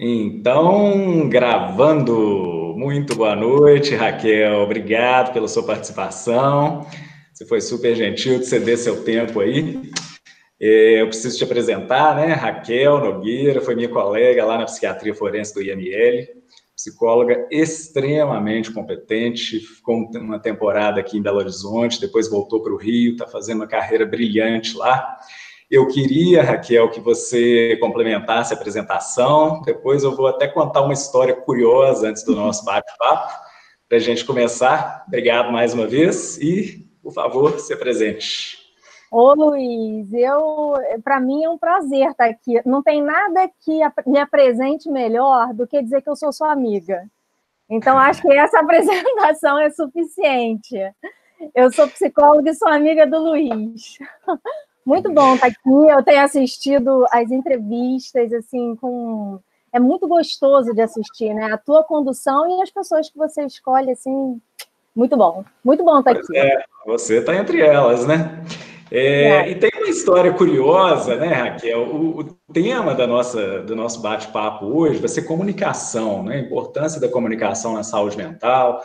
Então, gravando. Muito boa noite, Raquel. Obrigado pela sua participação. Você foi super gentil de ceder seu tempo aí. Eu preciso te apresentar, né? Raquel Nogueira foi minha colega lá na psiquiatria forense do IML, psicóloga extremamente competente, ficou uma temporada aqui em Belo Horizonte, depois voltou para o Rio, está fazendo uma carreira brilhante lá. Eu queria, Raquel, que você complementasse a apresentação. Depois eu vou até contar uma história curiosa antes do nosso bate-papo, para a gente começar. Obrigado mais uma vez e, por favor, se apresente. Ô, Luiz, para mim é um prazer estar aqui. Não tem nada que me apresente melhor do que dizer que eu sou sua amiga. Então, acho que essa apresentação é suficiente. Eu sou psicóloga e sou amiga do Luiz. Muito bom estar aqui. Eu tenho assistido as entrevistas, assim, é muito gostoso de assistir, né? A tua condução e as pessoas que você escolhe, assim, muito bom. Muito bom estar aqui. Você está entre elas, né? E tem uma história curiosa, né, Raquel? O tema do nosso bate-papo hoje vai ser comunicação, né? A importância da comunicação na saúde mental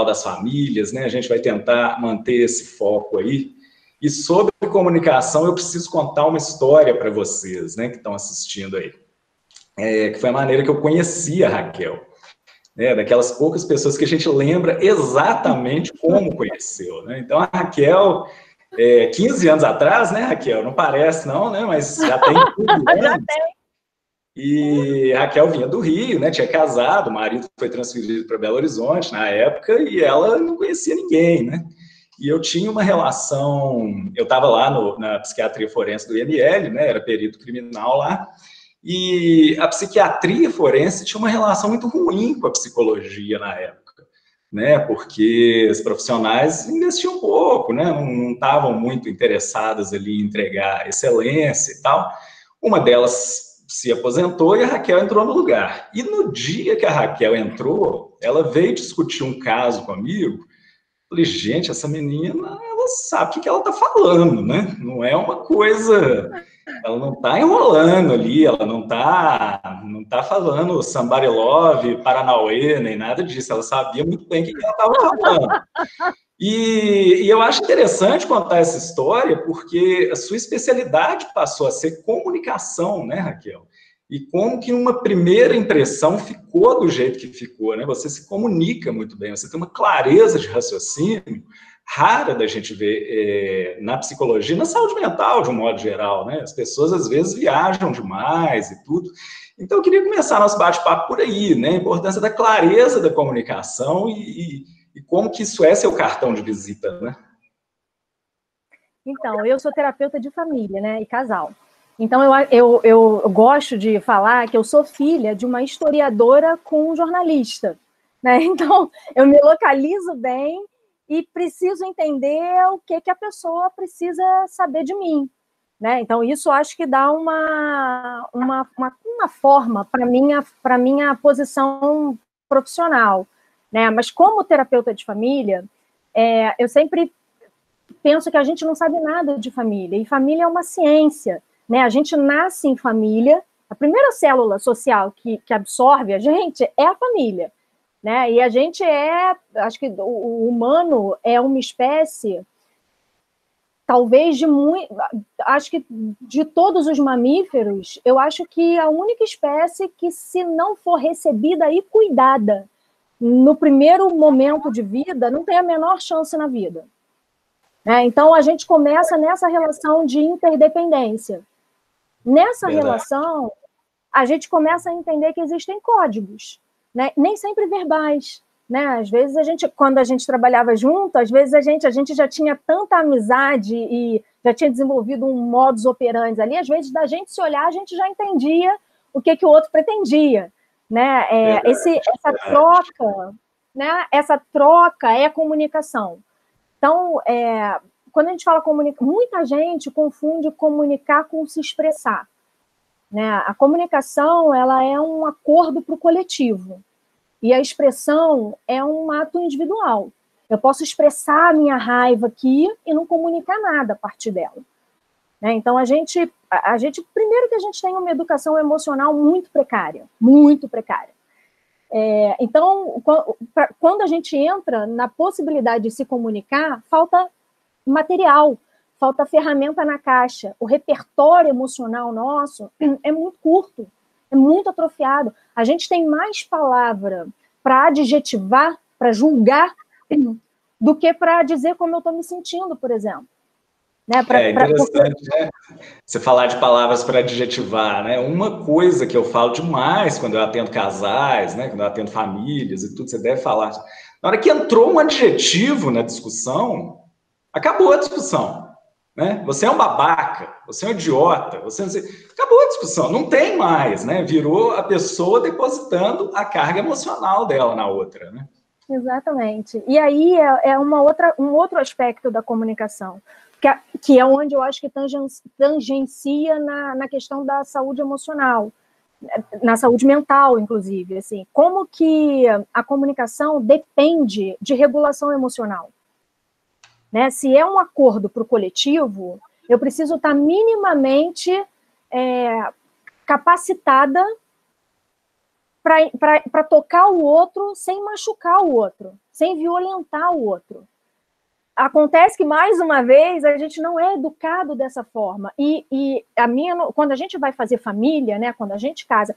das famílias, né? A gente vai tentar manter esse foco aí. E sobre comunicação, eu preciso contar uma história para vocês, né, que estão assistindo aí. Que foi a maneira que eu conheci a Raquel. Né, daquelas poucas pessoas que a gente lembra exatamente como conheceu, né? Então, a Raquel, 15 anos atrás, né, Raquel? Não parece, não, né? Mas já tem 15 anos. E a Raquel vinha do Rio, né? Tinha casado, o marido foi transferido para Belo Horizonte na época e ela não conhecia ninguém, né? E eu tinha uma relação, eu estava lá na psiquiatria forense do IML, né? Era perito criminal lá. E a psiquiatria forense tinha uma relação muito ruim com a psicologia na época, né? Porque os profissionais investiam pouco, né? Não estavam muito interessados ali em entregar excelência e tal. Uma delas se aposentou e a Raquel entrou no lugar. E no dia que a Raquel entrou, ela veio discutir um caso comigo. Falei, gente, essa menina, ela sabe o que ela está falando, né? Não é uma coisa... Ela não está enrolando ali, ela não tá falando somebody love, Paranauê, nem nada disso. Ela sabia muito bem o que ela estava falando. E eu acho interessante contar essa história porque a sua especialidade passou a ser comunicação, né, Raquel? E como que uma primeira impressão ficou do jeito que ficou, né? Você se comunica muito bem, você tem uma clareza de raciocínio rara da gente ver na psicologia, na saúde mental, de um modo geral, né? As pessoas, às vezes, viajam demais e tudo. Então, eu queria começar nosso bate-papo por aí, né? A importância da clareza da comunicação e como que isso é seu cartão de visita, né? Então, eu sou terapeuta de família, né, e casal. Então, eu gosto de falar que eu sou filha de uma historiadora com um jornalista, né? Então, eu me localizo bem e preciso entender o que a pessoa precisa saber de mim, né? Então, isso acho que dá uma forma para minha posição profissional, né? Mas como terapeuta de família, eu sempre penso que a gente não sabe nada de família, e família é uma ciência, né? A gente nasce em família, a primeira célula social que absorve a gente é a família, né? E a gente acho que o humano é uma espécie, talvez acho que de todos os mamíferos, eu acho que a única espécie que, se não for recebida e cuidada no primeiro momento de vida, não tem a menor chance na vida. Então, a gente começa nessa relação de interdependência. Nessa relação, a gente começa a entender que existem códigos, né? Nem sempre verbais, né? Às vezes, quando a gente trabalhava junto, às vezes a gente já tinha tanta amizade e já tinha desenvolvido um modus operandi ali, às vezes, da gente se olhar, a gente já entendia o que o outro pretendia, né? Essa troca, né? Essa troca é comunicação. Então, quando a gente fala comunicar, muita gente confunde comunicar com se expressar, né? A comunicação, ela é um acordo para o coletivo, e a expressão é um ato individual. Eu posso expressar a minha raiva aqui e não comunicar nada a partir dela, né? Então, primeiro que a gente tem uma educação emocional muito precária, muito precária. Então, quando a gente entra na possibilidade de se comunicar, falta material, falta ferramenta na caixa. O repertório emocional nosso é muito curto, é muito atrofiado. A gente tem mais palavra para adjetivar, para julgar, do que para dizer como eu estou me sentindo, por exemplo. Né? Interessante, né? Você falar de palavras para adjetivar, né? Uma coisa que eu falo demais quando eu atendo casais, né? Quando eu atendo famílias e tudo, você deve falar. Na hora que entrou um adjetivo na discussão, acabou a discussão, né? Você é um babaca, você é um idiota, acabou a discussão, não tem mais, né? Virou a pessoa depositando a carga emocional dela na outra, né? Exatamente. E aí um outro aspecto da comunicação, que é onde eu acho que tangencia na questão da saúde emocional, na saúde mental, inclusive. Assim, como que a comunicação depende de regulação emocional. Né? Se é um acordo para o coletivo, eu preciso estar minimamente capacitada para tocar o outro sem machucar o outro, sem violentar o outro. Acontece que, mais uma vez, a gente não é educado dessa forma. Quando a gente vai fazer família, né, quando a gente casa,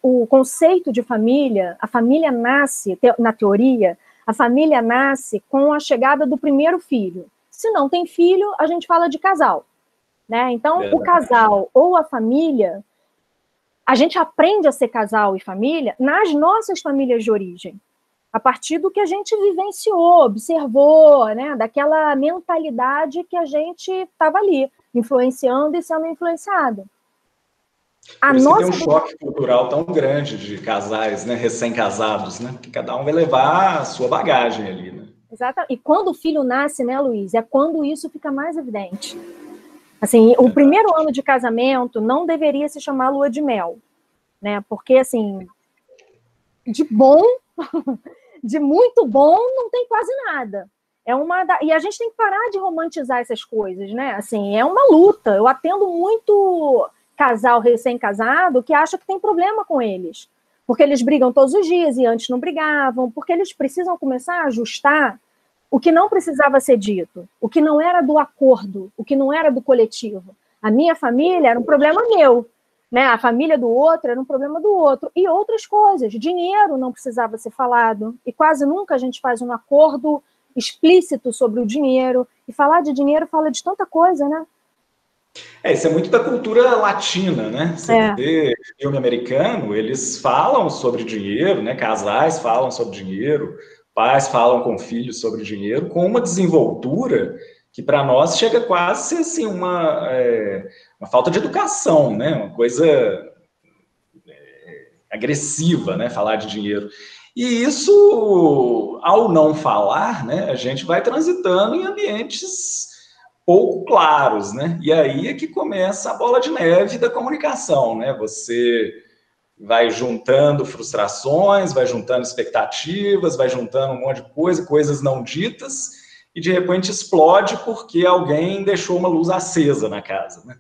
o conceito de família, a família nasce, na teoria, a família nasce com a chegada do primeiro filho. Se não tem filho, a gente fala de casal. Né? Então, o casal ou a família, a gente aprende a ser casal e família nas nossas famílias de origem. A partir do que a gente vivenciou, observou, né, daquela mentalidade que a gente estava ali, influenciando e sendo influenciado. Tem um choque cultural tão grande de casais, né, recém-casados, né, que cada um vai levar a sua bagagem ali, né? Exato. E quando o filho nasce, né, Luiz, é quando isso fica mais evidente. Assim, o primeiro ano de casamento não deveria se chamar lua de mel, né? Porque, assim, de bom, de muito bom, não tem quase nada. E a gente tem que parar de romantizar essas coisas, né? Assim, é uma luta. Eu atendo muito casal recém-casado que acha que tem problema com eles, porque eles brigam todos os dias e antes não brigavam, porque eles precisam começar a ajustar o que não precisava ser dito, o que não era do acordo, o que não era do coletivo. A minha família era um problema meu, né? A família do outro era um problema do outro. E outras coisas. Dinheiro não precisava ser falado. E quase nunca a gente faz um acordo explícito sobre o dinheiro. E falar de dinheiro fala de tanta coisa, né? Isso é muito da cultura latina, né? Você vê filme americano, eles falam sobre dinheiro, né? Casais falam sobre dinheiro, pais falam com filhos sobre dinheiro, com uma desenvoltura que para nós chega quase a ser assim, uma falta de educação, né? Uma coisa agressiva, né? Falar de dinheiro. E isso, ao não falar, né? A gente vai transitando em ambientes pouco claros, né? E aí é que começa a bola de neve da comunicação, né? Você vai juntando frustrações, vai juntando expectativas, vai juntando um monte de coisas não ditas, e de repente explode porque alguém deixou uma luz acesa na casa, né?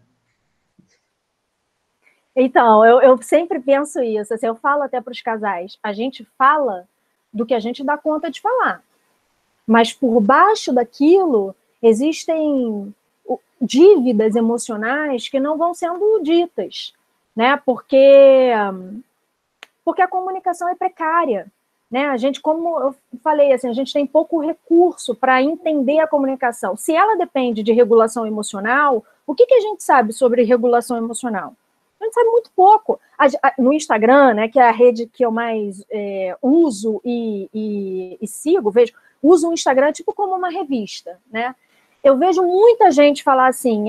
Então, eu sempre penso isso, assim, eu falo até para os casais, a gente fala do que a gente dá conta de falar, mas por baixo daquilo existem dívidas emocionais que não vão sendo ditas, né? Porque a comunicação é precária, né? A gente, como eu falei, assim, a gente tem pouco recurso para entender a comunicação. Se ela depende de regulação emocional, o que a gente sabe sobre regulação emocional? A gente sabe muito pouco. No Instagram, né, que é a rede que eu mais uso e sigo, uso o Instagram tipo como uma revista, né? Eu vejo muita gente falar assim,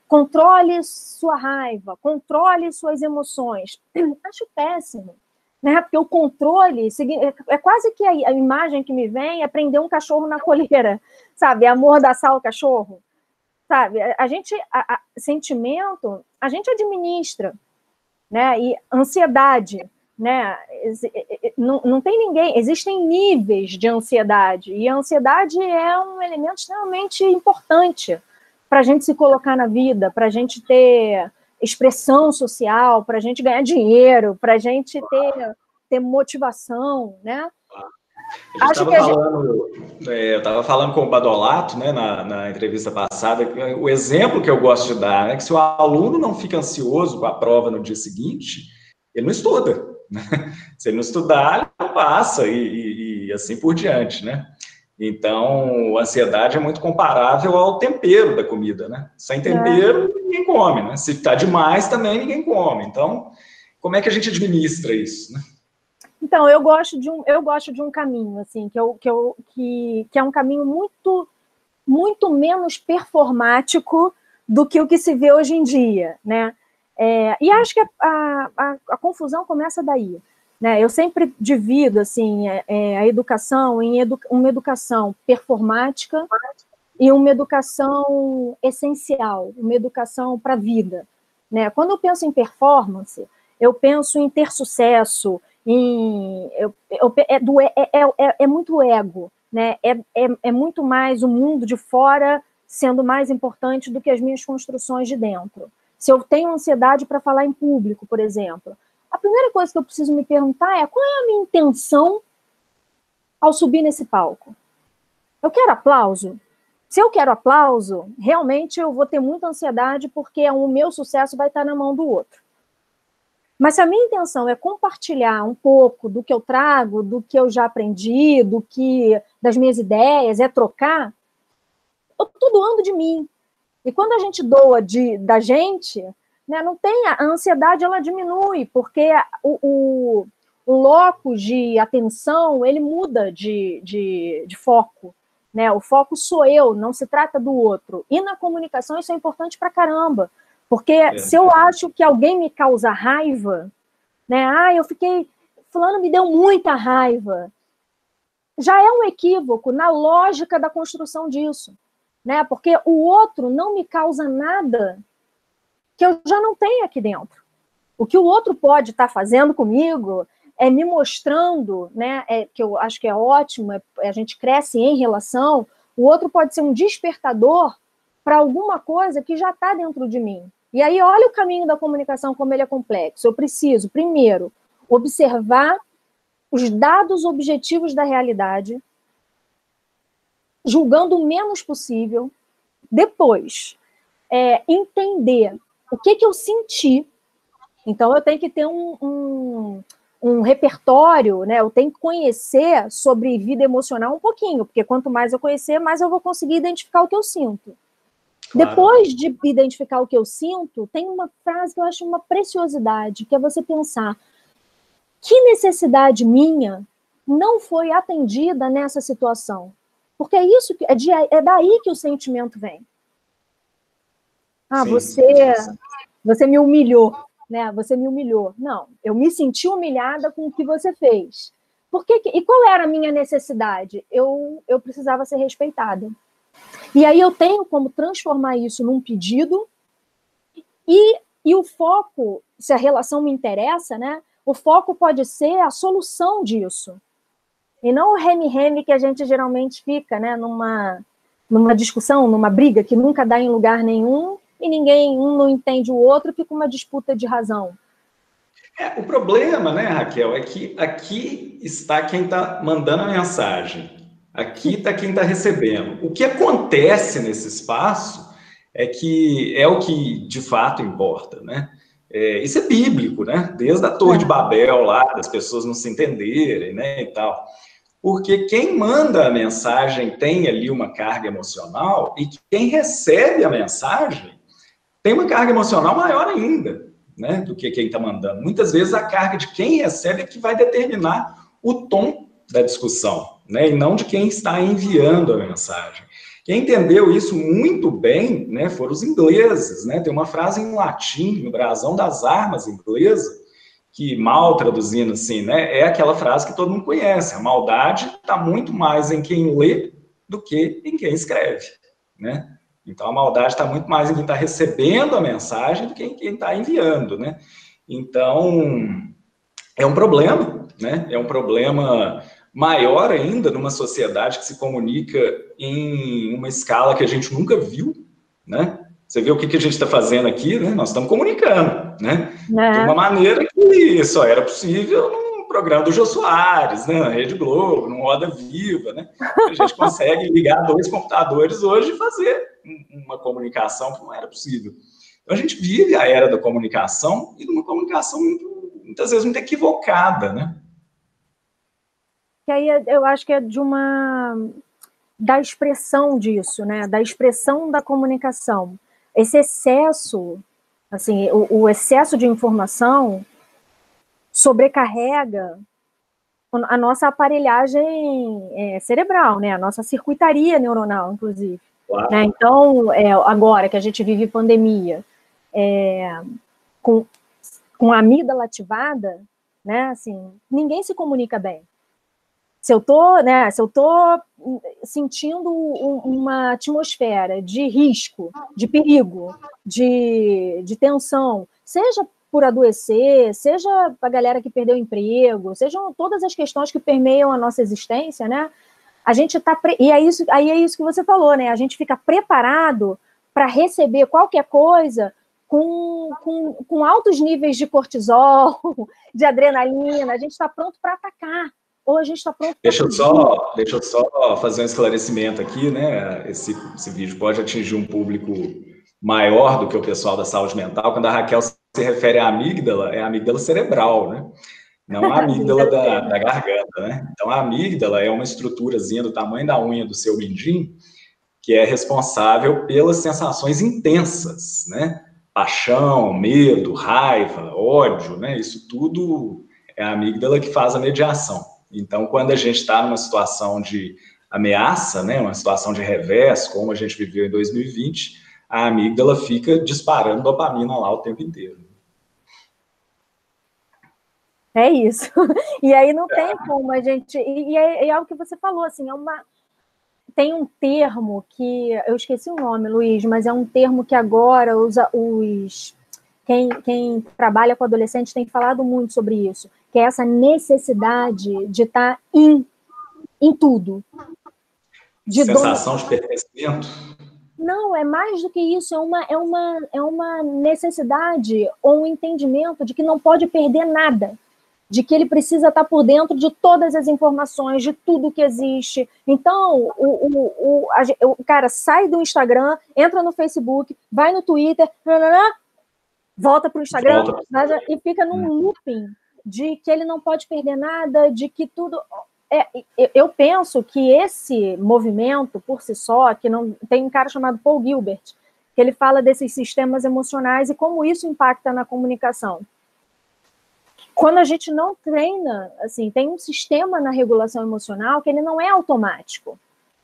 controle sua raiva, controle suas emoções. Acho péssimo, né? Porque o controle é quase que a imagem que me vem é prender um cachorro na coleira, sabe? Amordaçar o cachorro, sabe? Sentimento, a gente administra, né? E ansiedade, né? Não tem ninguém, existem níveis de ansiedade, e a ansiedade é um elemento extremamente importante para a gente se colocar na vida, para a gente ter expressão social, para a gente ganhar dinheiro, para a gente ter motivação, né? Eu estava falando com o Badolato, né, na entrevista passada, que o exemplo que eu gosto de dar é que se o aluno não fica ansioso com a prova no dia seguinte, ele não estuda, né? Se ele não estudar, ele não passa e assim por diante, né? Então, a ansiedade é muito comparável ao tempero da comida, né? Sem tempero, ninguém come, né? Se está demais, também ninguém come. Então, como é que a gente administra isso, né? Então, eu gosto de um caminho, assim, que é um caminho muito menos performático do que o que se vê hoje em dia, né? E acho que a confusão começa daí, né? Eu sempre divido, assim, a educação em uma educação performática e uma educação essencial, uma educação para a vida, né? Quando eu penso em performance, eu penso em ter sucesso, é muito ego, né? É muito mais o mundo de fora sendo mais importante do que as minhas construções de dentro. Se eu tenho ansiedade para falar em público, por exemplo, a primeira coisa que eu preciso me perguntar é qual é a minha intenção ao subir nesse palco? Eu quero aplauso? Se eu quero aplauso, realmente eu vou ter muita ansiedade porque o meu sucesso vai estar na mão do outro. Mas se a minha intenção é compartilhar um pouco do que eu trago, do que eu já aprendi, das minhas ideias, é trocar, eu estou doando de mim. E quando a gente doa da gente, né, não tem a ansiedade, ela diminui, porque o locus de atenção, ele muda de foco. Né? O foco sou eu, não se trata do outro. E na comunicação isso é importante pra caramba. Porque se eu acho que alguém me causa raiva, né? Fulano me deu muita raiva. Já é um equívoco na lógica da construção disso, né? Porque o outro não me causa nada que eu já não tenho aqui dentro. O que o outro pode estar fazendo comigo é me mostrando, né? Que eu acho que é ótimo, a gente cresce em relação, o outro pode ser um despertador para alguma coisa que já está dentro de mim. E aí, olha o caminho da comunicação, como ele é complexo. Eu preciso, primeiro, observar os dados objetivos da realidade, julgando o menos possível. Depois, entender o que eu senti. Então, eu tenho que ter um repertório, né? Eu tenho que conhecer sobre vida emocional um pouquinho, porque quanto mais eu conhecer, mais eu vou conseguir identificar o que eu sinto. Claro. Depois de identificar o que eu sinto, tem uma frase que eu acho uma preciosidade, que é você pensar que necessidade minha não foi atendida nessa situação. Porque é daí que o sentimento vem. Você me humilhou, né? Você me humilhou. Não, eu me senti humilhada com o que você fez. E qual era a minha necessidade? Eu precisava ser respeitada. E aí eu tenho como transformar isso num pedido e o foco, se a relação me interessa, né? O foco pode ser a solução disso. E não o reme-reme que a gente geralmente fica, né? Numa discussão, numa briga que nunca dá em lugar nenhum e um não entende o outro, fica uma disputa de razão. O problema, né, Raquel, é que aqui está quem está mandando a mensagem. Aqui está quem está recebendo. O que acontece nesse espaço é o que de fato importa, né? Isso é bíblico, né? Desde a Torre de Babel lá, das pessoas não se entenderem, né, e tal. Porque quem manda a mensagem tem ali uma carga emocional e quem recebe a mensagem tem uma carga emocional maior ainda, né, do que quem está mandando. Muitas vezes a carga de quem recebe é que vai determinar o tom da discussão, né, e não de quem está enviando a mensagem. Quem entendeu isso muito bem, né, foram os ingleses, né? Tem uma frase em latim, no brasão das armas inglesa, que mal traduzindo assim, né, é aquela frase que todo mundo conhece: a maldade está muito mais em quem lê do que em quem escreve, né? Então a maldade está muito mais em quem está recebendo a mensagem do que em quem está enviando, né? Então é um problema, né? É um problema maior ainda numa sociedade que se comunica em uma escala que a gente nunca viu, né? Você vê o que a gente está fazendo aqui, né? Nós estamos comunicando, né? Né? De uma maneira que só era possível num programa do Jô Soares, né? Na Rede Globo, num Roda Viva, né? A gente consegue ligar 2 computadores hoje e fazer uma comunicação que não era possível. Então, a gente vive a era da comunicação e de uma comunicação muitas vezes muito equivocada, né? Que aí eu acho que é da expressão disso, né? Da expressão da comunicação. Esse excesso, assim, o excesso de informação sobrecarrega a nossa aparelhagem cerebral, né? A nossa circuitaria neuronal, inclusive. Claro. Né? Então, agora que a gente vive pandemia, com a amígdala ativada, né? Assim, ninguém se comunica bem. Se eu tô sentindo uma atmosfera de risco, de perigo, de tensão, seja por adoecer, seja a galera que perdeu o emprego, sejam todas as questões que permeiam a nossa existência, né? A gente tá e aí é isso que você falou, né? A gente fica preparado para receber qualquer coisa com altos níveis de cortisol, de adrenalina. A gente está pronto para atacar. Ou a gente está pronto para Deixa eu só fazer um esclarecimento aqui, né? Esse vídeo pode atingir um público maior do que o pessoal da saúde mental. Quando a Raquel se refere à amígdala, é a amígdala cerebral, né? Não a amígdala da garganta, né? Então, a amígdala é uma estruturazinha do tamanho da unha do seu mindinho que é responsável pelas sensações intensas, né? Paixão, medo, raiva, ódio, né? Isso tudo é a amígdala que faz a mediação. Então, quando a gente está numa situação de ameaça, né, uma situação de revés, como a gente viveu em 2020, a amígdala fica disparando dopamina lá o tempo inteiro. É isso. E aí não tem como a gente... E é o que você falou, assim, tem um termo que... Eu esqueci o nome, Luiz, mas é um termo que agora quem trabalha com adolescentes tem falado muito sobre isso, que é essa necessidade de estar em tudo. Sensação de pertencimento? Não, é mais do que isso, é uma necessidade ou um entendimento de que não pode perder nada, de que ele precisa estar por dentro de todas as informações, de tudo que existe. Então, o cara sai do Instagram, entra no Facebook, vai no Twitter, volta para o Instagram e fica num looping de que ele não pode perder nada, de que tudo... eu penso que esse movimento, por si só, que não tem um cara chamado Paul Gilbert, que ele fala desses sistemas emocionais e como isso impacta na comunicação. Quando a gente não treina, assim, tem um sistema na regulação emocional que ele não é automático.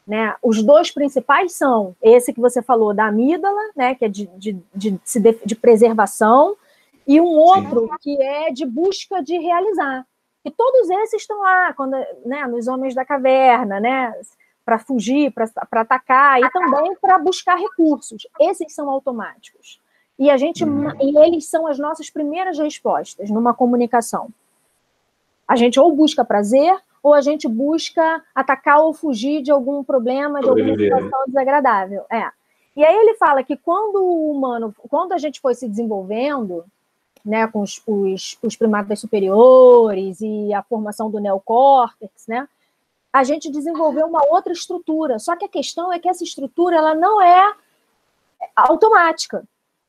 Né? Os 2 principais são esse que você falou da amígdala, né, que é de preservação, e um outro que é de busca de realizar. E todos esses estão lá, né, nos Homens da Caverna, né, para fugir, para atacar, e também para buscar recursos. Esses são automáticos. E eles são as nossas primeiras respostas numa comunicação. A gente ou busca prazer, ou a gente busca atacar ou fugir de algum problema, de alguma situação desagradável. E aí ele fala que quando a gente foi se desenvolvendo, né, com os primatas superiores e a formação do neocórtex, né, a gente desenvolveu uma outra estrutura. Só que a questão é que essa estrutura ela não é automática.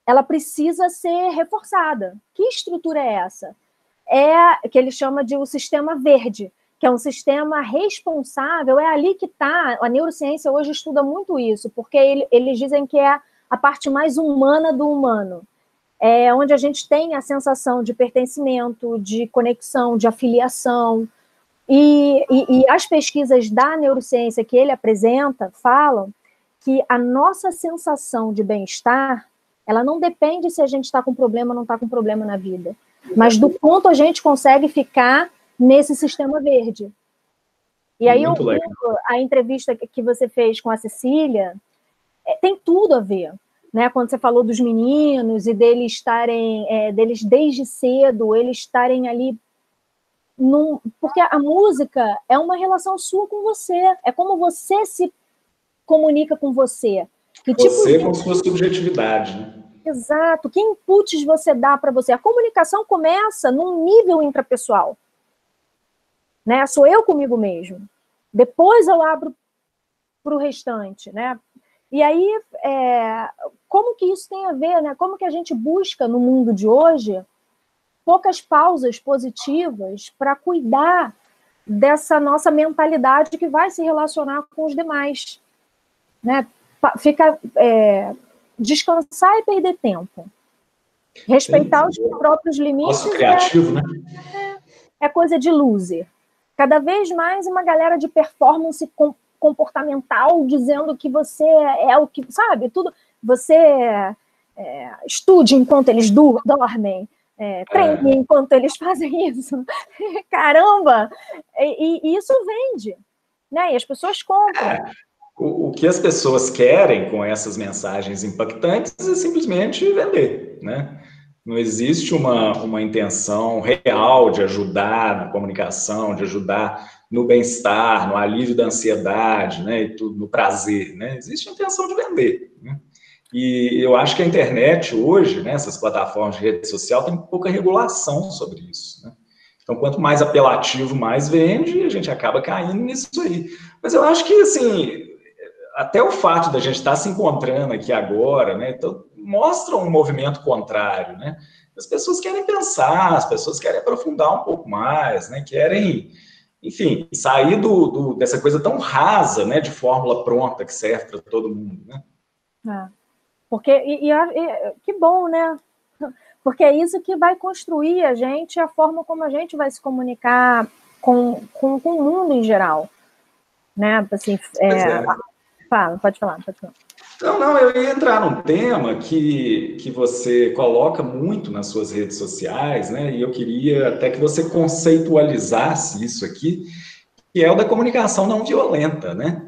Ela precisa ser reforçada. Que estrutura é essa? É que ele chama de o sistema verde, que é um sistema responsável, é ali que está, a neurociência hoje estuda muito isso, porque eles dizem que é a parte mais humana do humano, é onde a gente tem a sensação de pertencimento, de conexão, de afiliação, e as pesquisas da neurociência que ele apresenta falam que a nossa sensação de bem-estar, ela não depende se a gente está com problema ou não está com problema na vida, mas do quanto a gente consegue ficar nesse sistema verde. E aí a entrevista que você fez com a Cecília tem tudo a ver, né? Quando você falou dos meninos e deles estarem, deles desde cedo, eles estarem ali, porque a música é uma relação sua com você, é como você se comunica com você. Que você com sua subjetividade, né? Exato. Que inputs você dá para você? A comunicação começa num nível intrapessoal, né? Sou eu comigo mesmo. Depois eu abro para o restante, né? E aí, como que isso tem a ver, né? Como que a gente busca no mundo de hoje poucas pausas positivas para cuidar dessa nossa mentalidade que vai se relacionar com os demais, né? Fica descansar e perder tempo, respeitar os próprios limites. Nosso criativo, né? É coisa de loser. Cada vez mais uma galera de performance comportamental dizendo que você é o que, sabe, tudo. Você estude enquanto eles dormem, treine enquanto eles fazem isso. Caramba! E isso vende, né? E as pessoas compram. O que as pessoas querem com essas mensagens impactantes é simplesmente vender, né? Não existe uma intenção real de ajudar na comunicação, de ajudar no bem-estar, no alívio da ansiedade, né? E tudo, no prazer, né? Existe a intenção de vender, né? E eu acho que a internet hoje, né, essas plataformas de rede social, tem pouca regulação sobre isso, né? Então, quanto mais apelativo, mais vende, e a gente acaba caindo nisso aí. Mas eu acho que, assim, até o fato da gente estar se encontrando aqui agora, né, então, mostra um movimento contrário, né? As pessoas querem pensar, as pessoas querem aprofundar um pouco mais, né? Querem, enfim, sair dessa coisa tão rasa, né, de fórmula pronta que serve para todo mundo, né? Porque, que bom, né? Porque é isso que vai construir a gente, a forma como a gente vai se comunicar com o mundo em geral, né? Assim, pode falar. Não, eu ia entrar num tema que você coloca muito nas suas redes sociais, né? E eu queria até que você conceitualizasse isso aqui, que é o da comunicação não violenta, né?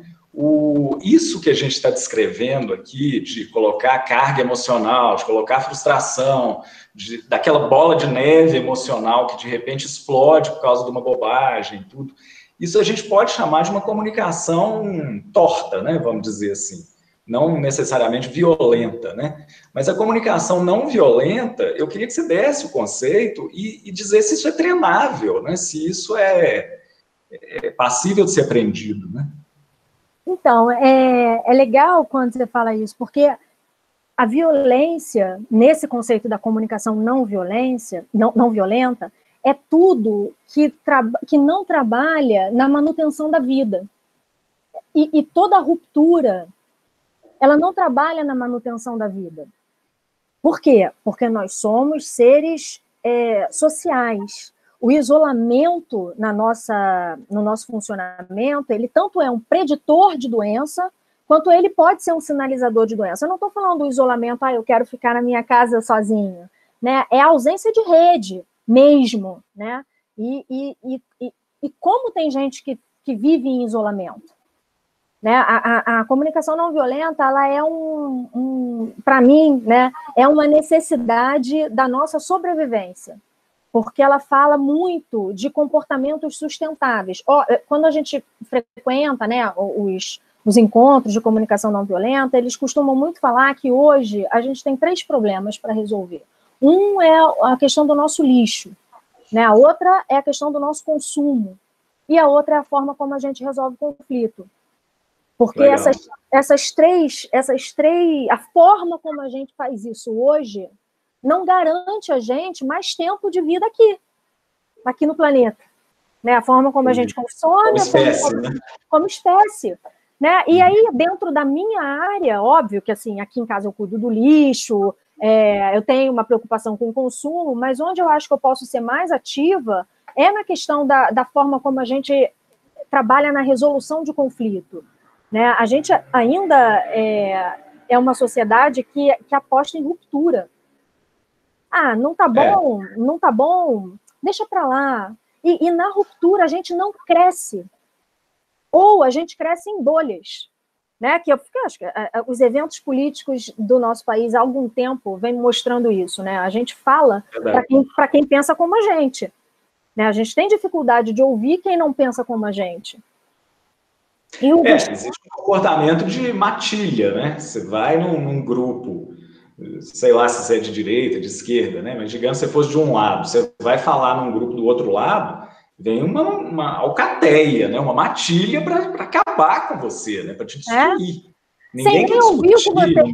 Isso que a gente está descrevendo aqui, de colocar carga emocional, de colocar frustração, daquela bola de neve emocional que de repente explode por causa de uma bobagem, tudo, isso a gente pode chamar de uma comunicação torta, né? Vamos dizer assim. Não necessariamente violenta, né? Mas a comunicação não violenta, eu queria que você desse o conceito e dizer se isso é treinável, né? Se isso é passível de ser aprendido, né? Então, é legal quando você fala isso, porque a violência, nesse conceito da comunicação não violenta, é tudo que não trabalha na manutenção da vida. E toda ruptura, ela não trabalha na manutenção da vida. Por quê? Porque nós somos seres sociais. O isolamento no nosso funcionamento, ele tanto é um preditor de doença, quanto ele pode ser um sinalizador de doença. Eu não estou falando do isolamento, eu quero ficar na minha casa sozinho, né? É a ausência de rede mesmo, né? E como tem gente que vive em isolamento, né? A comunicação não violenta, ela é para mim, né, é uma necessidade da nossa sobrevivência, porque ela fala muito de comportamentos sustentáveis. Quando a gente frequenta, né, os encontros de comunicação não violenta, eles costumam muito falar que hoje a gente tem 3 problemas para resolver. Um é a questão do nosso lixo, né? A outra é a questão do nosso consumo, e a outra é a forma como a gente resolve o conflito. Porque essas três, a forma como a gente faz isso hoje não garante a gente mais tempo de vida aqui no planeta, né? A forma como a gente consome, como espécie, né? E aí, dentro da minha área, óbvio que assim, aqui em casa eu cuido do lixo, eu tenho uma preocupação com o consumo, mas onde eu acho que eu posso ser mais ativa é na questão da forma como a gente trabalha na resolução de conflito, né? A gente ainda é uma sociedade que aposta em ruptura. Não tá bom, não tá bom, deixa para lá. E na ruptura a gente não cresce. Ou a gente cresce em bolhas, né? Que acho que os eventos políticos do nosso país há algum tempo vêm mostrando isso, né? A gente fala para quem pensa como a gente, né? A gente tem dificuldade de ouvir quem não pensa como a gente. Existe um comportamento de matilha, né? Você vai num grupo, sei lá se você é de direita, de esquerda, né? Mas digamos que você fosse de um lado, você vai falar num grupo do outro lado, vem uma alcateia, né? Uma matilha para acabar com você, né? Para te destruir. Ninguém quer discutir, ninguém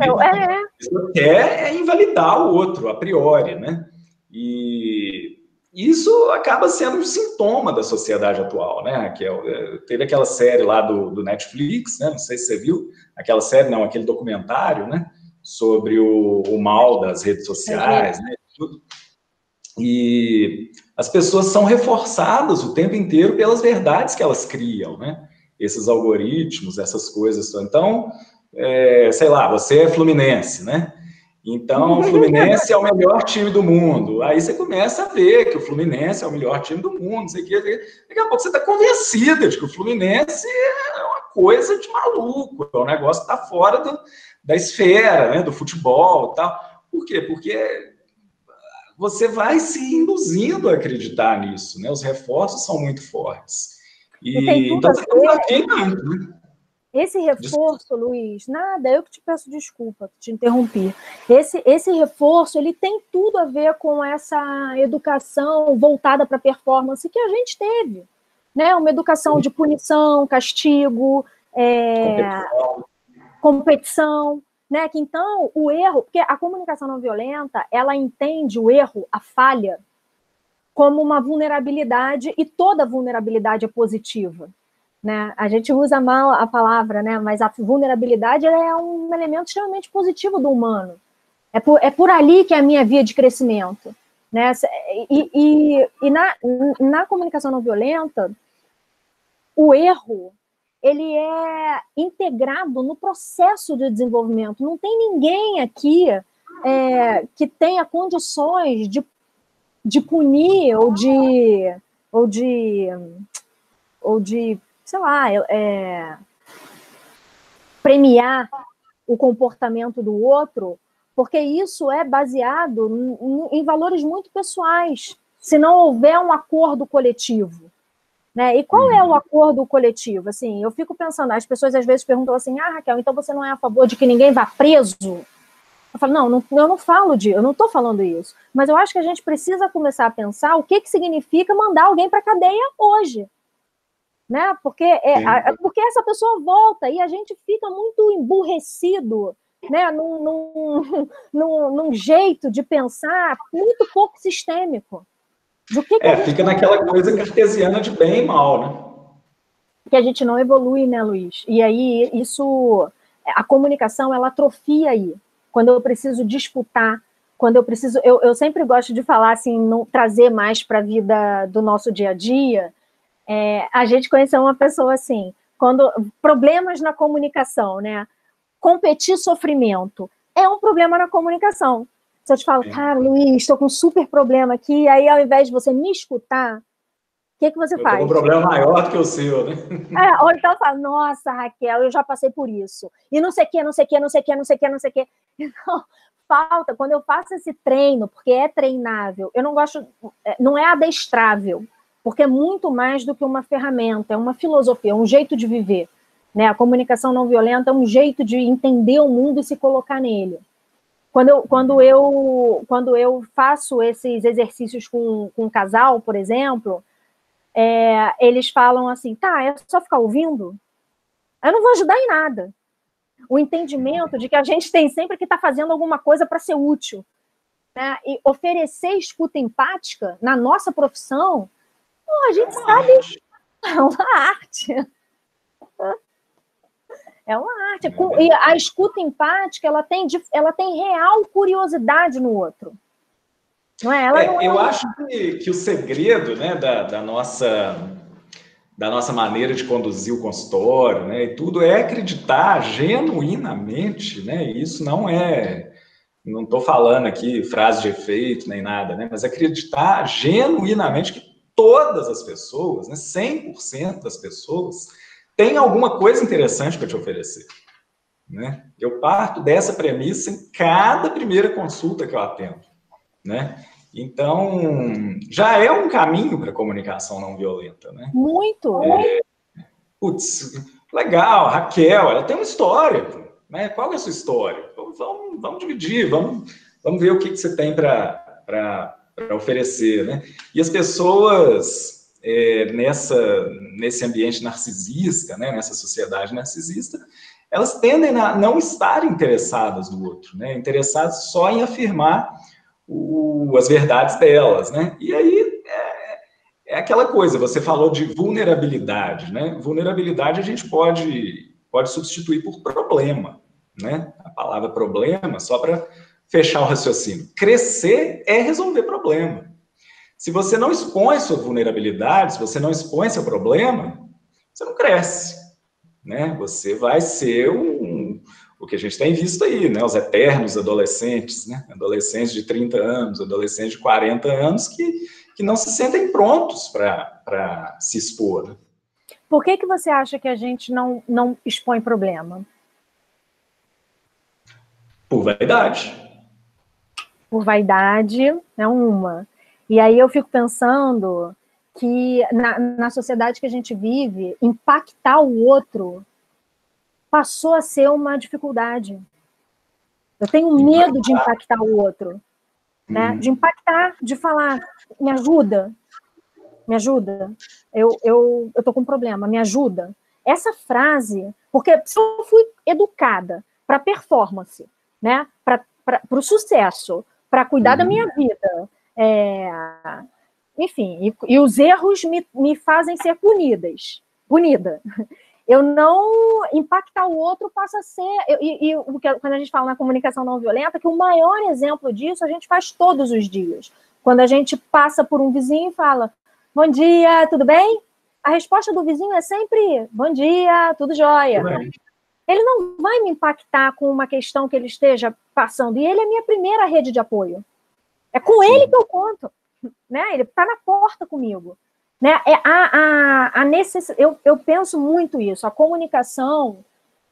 quer invalidar o outro, a priori, né? E isso acaba sendo um sintoma da sociedade atual, né, Raquel? Teve aquela série lá do Netflix, né? Não sei se você viu, aquela série, não, aquele documentário, né? Sobre o mal das redes sociais, né? Tudo. E as pessoas são reforçadas o tempo inteiro pelas verdades que elas criam, né? Esses algoritmos, essas coisas. Então, sei lá, você é fluminense, né? Então, o Fluminense é o melhor time do mundo. Aí você começa a ver que o Fluminense é o melhor time do mundo, não sei o quê. Daqui a pouco você está convencida de que o Fluminense é uma coisa de maluco, é um negócio que está fora da esfera, né, do futebol e tal. Por quê? Porque você vai se induzindo a acreditar nisso, né? Os reforços são muito fortes. Então você tem um Esse reforço, Luiz, nada, eu que te peço desculpa, te interrompi. Esse reforço, ele tem tudo a ver com essa educação voltada para a performance que a gente teve, né? Uma educação de punição, castigo, competição, né? Que então o erro, porque a comunicação não violenta, ela entende o erro, a falha, como uma vulnerabilidade, e toda vulnerabilidade é positiva. Né? A gente usa mal a palavra, né? Mas a vulnerabilidade é um elemento extremamente positivo do humano. É por ali que é a minha via de crescimento. Né? E na comunicação não violenta, o erro ele é integrado no processo de desenvolvimento. Não tem ninguém aqui que tenha condições de punir ou de sei lá, premiar o comportamento do outro, porque isso é baseado em valores muito pessoais, se não houver um acordo coletivo. Né? E qual é o acordo coletivo? Assim, eu fico pensando, as pessoas às vezes perguntam assim, Raquel, então você não é a favor de que ninguém vá preso? Eu falo, não, eu não falo eu não estou falando isso, mas eu acho que a gente precisa começar a pensar o que significa mandar alguém para a cadeia hoje. Né? Porque essa pessoa volta e a gente fica muito emburrecido, né? num jeito de pensar muito pouco sistêmico. Fica naquela coisa cartesiana de bem e mal, né? Que a gente não evolui, né, Luiz? E aí a comunicação, ela atrofia aí. Quando eu preciso disputar, quando eu preciso... Eu sempre gosto de falar, assim, trazer mais para a vida do nosso dia a dia. A gente conheceu uma pessoa assim, problemas na comunicação, né? Competir sofrimento é um problema na comunicação. Se eu te falo, cara, Luiz, estou com um super problema aqui, aí ao invés de você me escutar, o que você faz? Eu tô com um problema maior do que o seu, né? Ou então fala, nossa, Raquel, eu já passei por isso. E não sei o que, não sei o que, não sei o que, não sei o que, não sei o que. Então, falta, quando eu faço esse treino, porque é treinável, eu não gosto, não é adestrável, porque é muito mais do que uma ferramenta, é uma filosofia, é um jeito de viver. Né? A comunicação não violenta é um jeito de entender o mundo e se colocar nele. Quando eu faço esses exercícios com um casal, por exemplo, eles falam assim, tá, é só ficar ouvindo? Eu não vou ajudar em nada. O entendimento de que a gente tem sempre que estar fazendo alguma coisa para ser útil. Né? E oferecer escuta empática na nossa profissão, a gente sabe, é uma arte. É uma arte. E a escuta empática, ela tem real curiosidade no outro. Não é? Eu acho que o segredo, né, da nossa maneira de conduzir o consultório, né, e tudo é acreditar genuinamente, né, isso não estou falando aqui frase de efeito nem nada, né, mas acreditar genuinamente que todas as pessoas, né, 100% das pessoas, têm alguma coisa interessante para te oferecer. Né? Eu parto dessa premissa em cada primeira consulta que eu atendo. Né? Então, já é um caminho para a comunicação não violenta. Né? Muito. Legal, Raquel, ela tem uma história, né? Qual é a sua história? Vamos dividir, vamos ver o que você tem para oferecer, né? E as pessoas nesse ambiente narcisista, né? Nessa sociedade narcisista, elas tendem a não estar interessadas no outro, né? Interessadas só em afirmar as verdades delas, né? E aí é aquela coisa, você falou de vulnerabilidade, né? Vulnerabilidade a gente pode substituir por problema, né? A palavra problema, só para fechar o raciocínio. Crescer é resolver problema. Se você não expõe sua vulnerabilidade, se você não expõe seu problema, você não cresce, né? Você vai ser o que a gente tem visto aí, né? Os eternos adolescentes, né? Adolescentes de 30 anos, adolescentes de 40 anos que não se sentem prontos para se expor. Né? Por que você acha que a gente não expõe problema? Por vaidade. Por vaidade é uma. E aí eu fico pensando que na sociedade que a gente vive, impactar o outro passou a ser uma dificuldade. Eu tenho medo de impactar o outro. Né? De impactar, de falar, me ajuda, eu tô com um problema, me ajuda. Essa frase, porque se eu fui educada para performance, né? Para o sucesso, para cuidar da minha vida, enfim, e os erros me fazem ser punida. Eu não impactar o outro passa a ser... Quando a gente fala na comunicação não violenta, que o maior exemplo disso a gente faz todos os dias. Quando a gente passa por um vizinho e fala, bom dia, tudo bem? A resposta do vizinho é sempre, bom dia, tudo jóia. Ele não vai me impactar com uma questão que ele esteja passando. E ele é minha primeira rede de apoio. É com ele que eu conto. Né? Ele está na porta comigo. Né? Eu penso muito isso. A comunicação,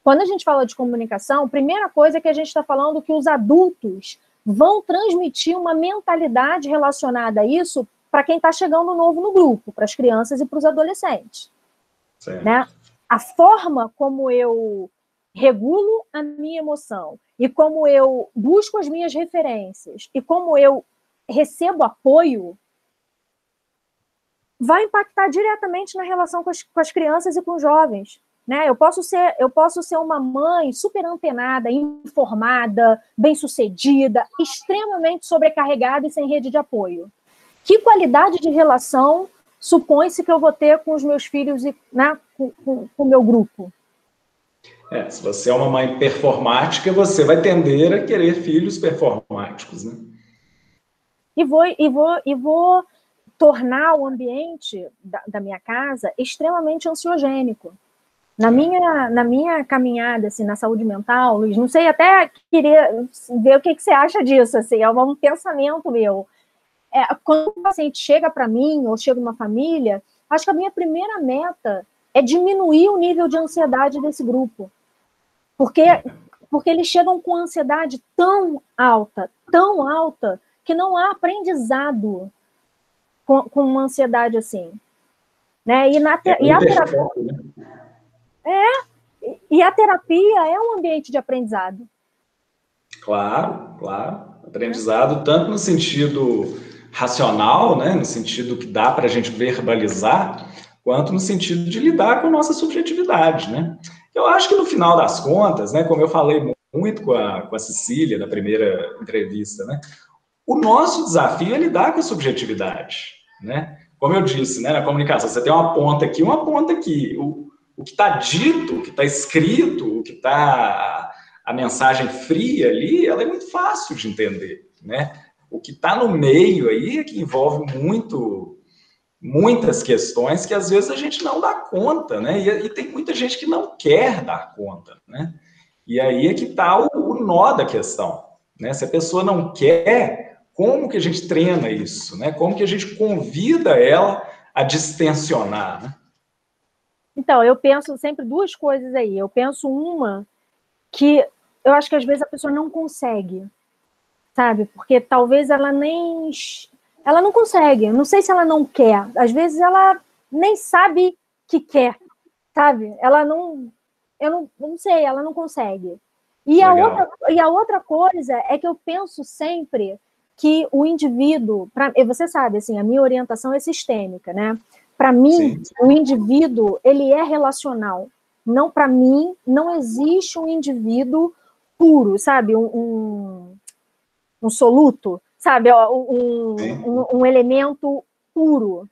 quando a gente fala de comunicação, a primeira coisa é que a gente está falando que os adultos vão transmitir uma mentalidade relacionada a isso para quem está chegando novo no grupo, para as crianças e para os adolescentes. Né? A forma como eu regulo a minha emoção e como eu busco as minhas referências e como eu recebo apoio vai impactar diretamente na relação com as crianças e com os jovens. Né? Eu posso ser uma mãe super antenada, informada, bem-sucedida, extremamente sobrecarregada e sem rede de apoio. Que qualidade de relação supõe-se que eu vou ter com os meus filhos e né, com o meu grupo? Se você é uma mãe performática, você vai tender a querer filhos performáticos. Né? E vou tornar o ambiente da minha casa extremamente ansiogênico. Na minha caminhada assim, na saúde mental, Luiz, não sei, até queria ver o que você acha disso, assim, é um pensamento meu. Quando o paciente chega para mim, ou chega uma família, acho que a minha primeira meta é diminuir o nível de ansiedade desse grupo. Porque eles chegam com ansiedade tão alta, que não há aprendizado com uma ansiedade assim. Né? E a terapia é um ambiente de aprendizado. Claro. Aprendizado tanto no sentido racional, né? No sentido que dá para a gente verbalizar, quanto no sentido de lidar com a nossa subjetividade, né? Eu acho que no final das contas, né, como eu falei muito com a Cecília na primeira entrevista, né, o nosso desafio é lidar com a subjetividade, né? Como eu disse, né, na comunicação, você tem uma ponta aqui, uma ponta aqui. O que está dito, o que está escrito, o que está a mensagem fria ali, ela é muito fácil de entender, né? O que está no meio aí é que envolve muitas questões que às vezes a gente não dá conta, né? E tem muita gente que não quer dar conta, né? E aí é que está o nó da questão, né? Se a pessoa não quer, como que a gente treina isso, né? Como que a gente convida ela a distensionar, né? Então, eu penso sempre duas coisas aí. Eu penso uma que eu acho que às vezes a pessoa não consegue, sabe? Porque talvez ela não consegue. Não sei se ela não quer. Às vezes ela nem sabe que quer. sabe? Ela não, eu não sei, ela não consegue. E a outra coisa é que eu penso sempre que o indivíduo, você sabe, assim, a minha orientação é sistêmica, né? Para mim, o indivíduo, ele é relacional. Não, para mim, não existe um indivíduo puro, sabe? Um soluto, sabe? Um elemento puro.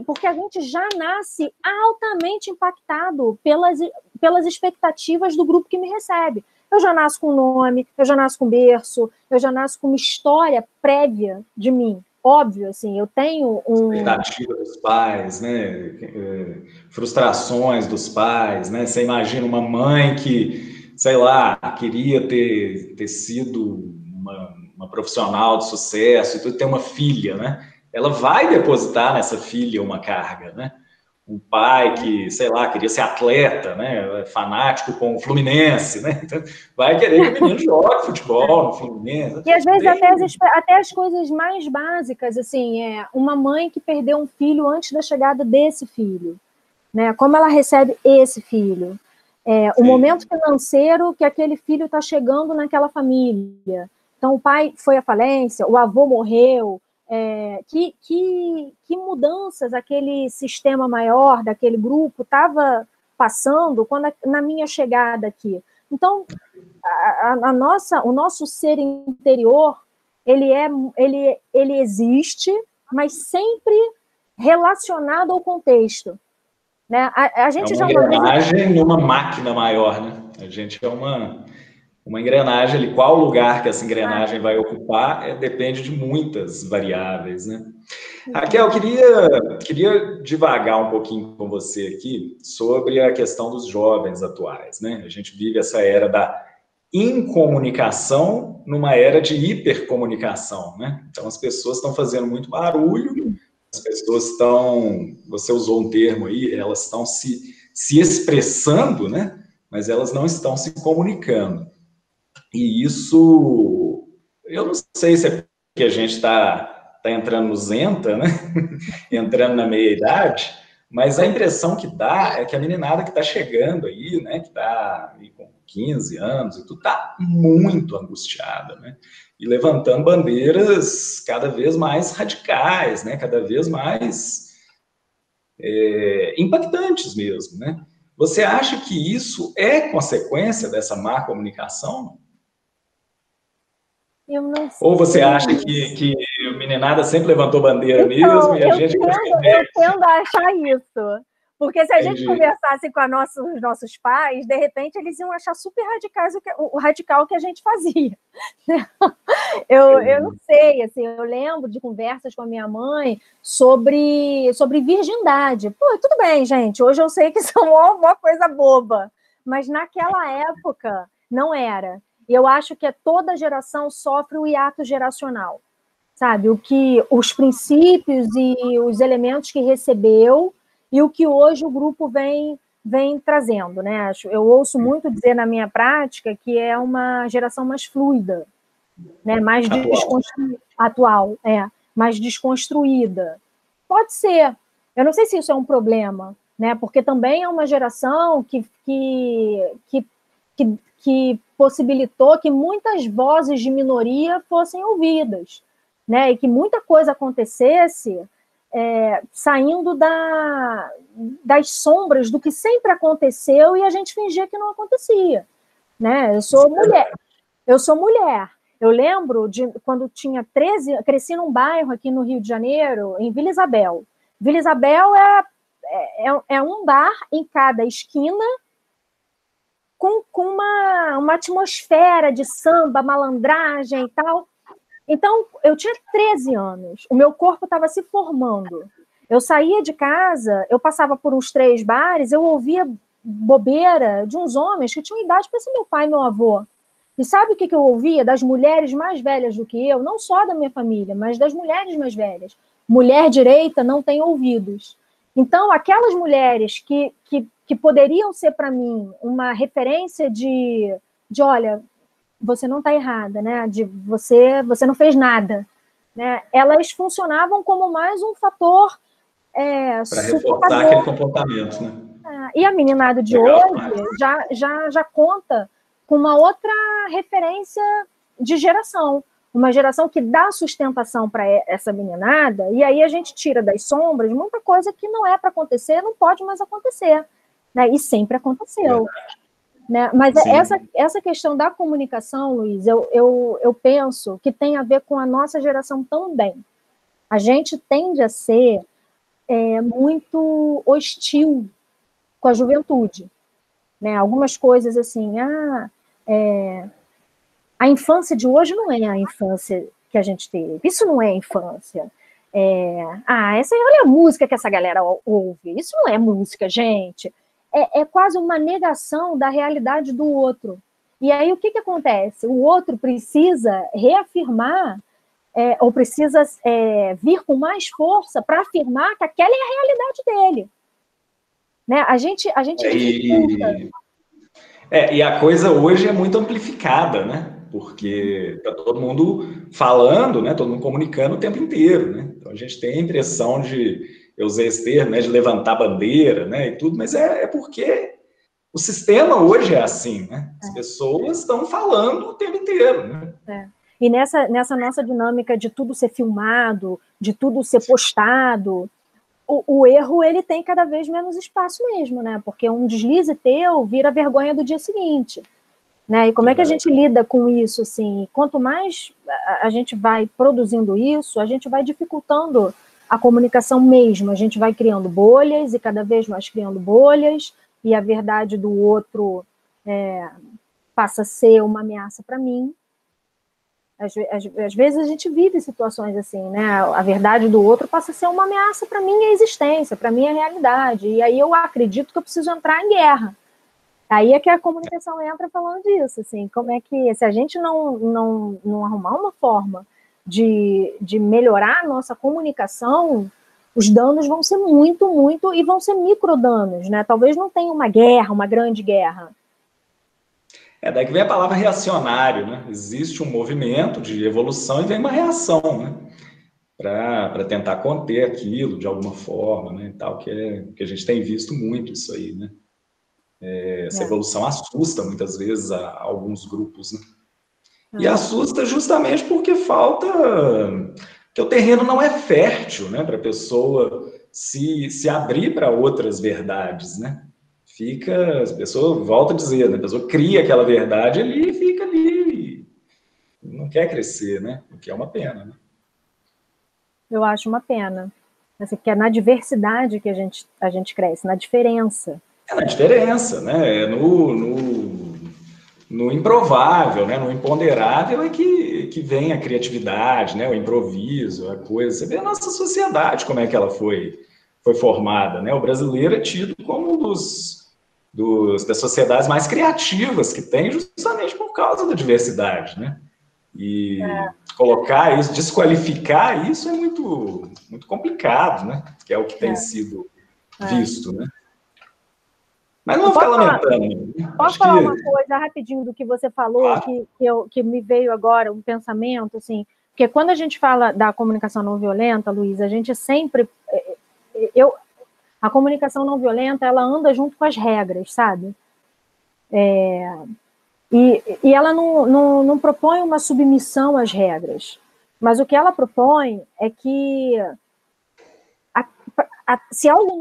Porque a gente já nasce altamente impactado pelas expectativas do grupo que me recebe. Eu já nasço com nome, eu já nasço com berço, eu já nasço com uma história prévia de mim. Óbvio, assim, eu tenho expectativa dos pais, né? Frustrações dos pais, né? Você imagina uma mãe que, sei lá, queria ter sido uma profissional de sucesso e tudo, ter uma filha, né? Ela vai depositar nessa filha uma carga, né? Um pai que, sei lá, queria ser atleta, né? Fanático com o Fluminense, né? Então, vai querer que o menino jogue futebol no Fluminense. E às vezes até as coisas mais básicas, assim, uma mãe que perdeu um filho antes da chegada desse filho, né? Como ela recebe esse filho? O momento financeiro que aquele filho está chegando naquela família. Então, o pai foi à falência, o avô morreu. Que mudanças aquele sistema maior daquele grupo estava passando na minha chegada aqui. Então, o nosso ser interior, ele existe, mas sempre relacionado ao contexto. Né? A gente uma engrenagem numa máquina maior, né? A gente é uma engrenagem ali. Qual lugar que essa engrenagem vai ocupar depende de muitas variáveis, né? Raquel, queria divagar um pouquinho com você aqui sobre a questão dos jovens atuais, né? A gente vive essa era da incomunicação numa era de hipercomunicação, né? Então, as pessoas estão fazendo muito barulho, as pessoas estão, você usou um termo aí, elas estão se expressando, né? Mas elas não estão se comunicando. E isso, eu não sei se é porque a gente está entrando no Zenta, né? Entrando na meia-idade, mas a impressão que dá é que a meninada que está chegando aí, né? Que está com 15 anos e tudo, está muito angustiada, né? E levantando bandeiras cada vez mais radicais, né? Cada vez mais impactantes mesmo, né? Você acha que isso é consequência dessa má comunicação? Eu não sei. Ou você acha que a meninada sempre levantou bandeira mesmo e a gente... Eu tendo a achar isso. Porque se a gente conversasse com os nossos pais, de repente eles iam achar super radicais o radical que a gente fazia. Eu não sei, assim, eu lembro de conversas com a minha mãe sobre virgindade. Pô, tudo bem, gente, hoje eu sei que isso é uma coisa boba, mas naquela época não era. E eu acho que toda geração sofre o hiato geracional, sabe? Os princípios e os elementos que recebeu e o que hoje o grupo vem trazendo, né? Eu ouço muito dizer na minha prática que é uma geração mais fluida, né? Mais atual, mais desconstruída. Pode ser. Eu não sei se isso é um problema, né? Porque também é uma geração que possibilitou que muitas vozes de minoria fossem ouvidas, né? E que muita coisa acontecesse saindo das sombras do que sempre aconteceu e a gente fingia que não acontecia, né? Eu sou mulher. Eu lembro de quando tinha 13, cresci num bairro aqui no Rio de Janeiro, em Vila Isabel. Vila Isabel é um bar em cada esquina com uma atmosfera de samba, malandragem e tal. Então, eu tinha 13 anos, o meu corpo estava se formando. Eu saía de casa, eu passava por uns 3 bares, eu ouvia bobeira de uns homens que tinham idade para ser meu pai e meu avô. E sabe o que eu ouvia das mulheres mais velhas do que eu? Não só da minha família, mas das mulheres mais velhas. Mulher direita não tem ouvidos. Então, aquelas mulheres que poderiam ser para mim uma referência de olha, você não está errada, né? De você não fez nada, né? Elas funcionavam como mais um fator para reforçar aquele comportamento, né? E a meninada de Legal, hoje já conta com uma outra referência de geração. Uma geração que dá sustentação para essa meninada, e aí a gente tira das sombras muita coisa que não é para acontecer, não pode mais acontecer, né? E sempre aconteceu. Né? Mas essa questão da comunicação, Luiz, eu penso que tem a ver com a nossa geração também. A gente tende a ser muito hostil com a juventude. Né? Algumas coisas assim, a infância de hoje não é a infância que a gente teve. Isso não é infância. Olha a música que essa galera ouve. Isso não é música, gente. É quase uma negação da realidade do outro. E aí, o que acontece? O outro precisa reafirmar, ou precisa vir com mais força para afirmar que aquela é a realidade dele. Né? A gente dificulta. E a coisa hoje é muito amplificada, né? Porque está todo mundo falando, né? Todo mundo comunicando o tempo inteiro, né? Então a gente tem a impressão eu usei esse termo, né? De levantar bandeira, né? E tudo, mas é porque o sistema hoje é assim, né? As pessoas estão falando o tempo inteiro, né? E nessa nossa dinâmica de tudo ser filmado, de tudo ser postado, o erro ele tem cada vez menos espaço mesmo, né? Porque um deslize teu vira vergonha do dia seguinte. Né? E como é que a gente lida com isso? Assim? Quanto mais a gente vai produzindo isso, a gente vai dificultando a comunicação mesmo. A gente vai criando bolhas e cada vez mais criando bolhas, e a verdade do outro passa a ser uma ameaça para mim. Às vezes a gente vive situações assim, né? A verdade do outro passa a ser uma ameaça para minha existência, para minha realidade. E aí eu acredito que eu preciso entrar em guerra. Aí é que a comunicação entra falando disso, assim, como é que, se a gente não arrumar uma forma de melhorar a nossa comunicação, os danos vão ser muito, e vão ser microdanos, né? Talvez não tenha uma guerra, uma grande guerra. Daí que vem a palavra reacionário, né? Existe um movimento de evolução e vem uma reação, né? Para tentar conter aquilo de alguma forma, né? E tal, que a gente tem visto muito isso aí, né? Essa evolução assusta muitas vezes a alguns grupos, né? E assusta justamente porque que o terreno não é fértil, né, para a pessoa se abrir para outras verdades, né? A pessoa volta a dizer, né? A pessoa cria aquela verdade ali e fica ali, não quer crescer, né? O que é uma pena, né? Eu acho uma pena, assim, porque é na diversidade que a gente cresce, na diferença. Na diferença, né? No improvável, né? No imponderável é que vem a criatividade, né? O improviso, a coisa. Você vê a nossa sociedade, como é que ela foi formada, né? O brasileiro é tido como um das sociedades mais criativas que tem, justamente por causa da diversidade, né? E colocar isso, desqualificar isso é muito, muito complicado, né? Que é o que tem sido visto, né? Mas não ficar lamentando. Posso falar uma coisa rapidinho do que você falou, que me veio agora um pensamento, assim, porque quando a gente fala da comunicação não violenta, Luiz, a gente sempre... A comunicação não violenta, ela anda junto com as regras, sabe? E ela não propõe uma submissão às regras, mas o que ela propõe é que se algo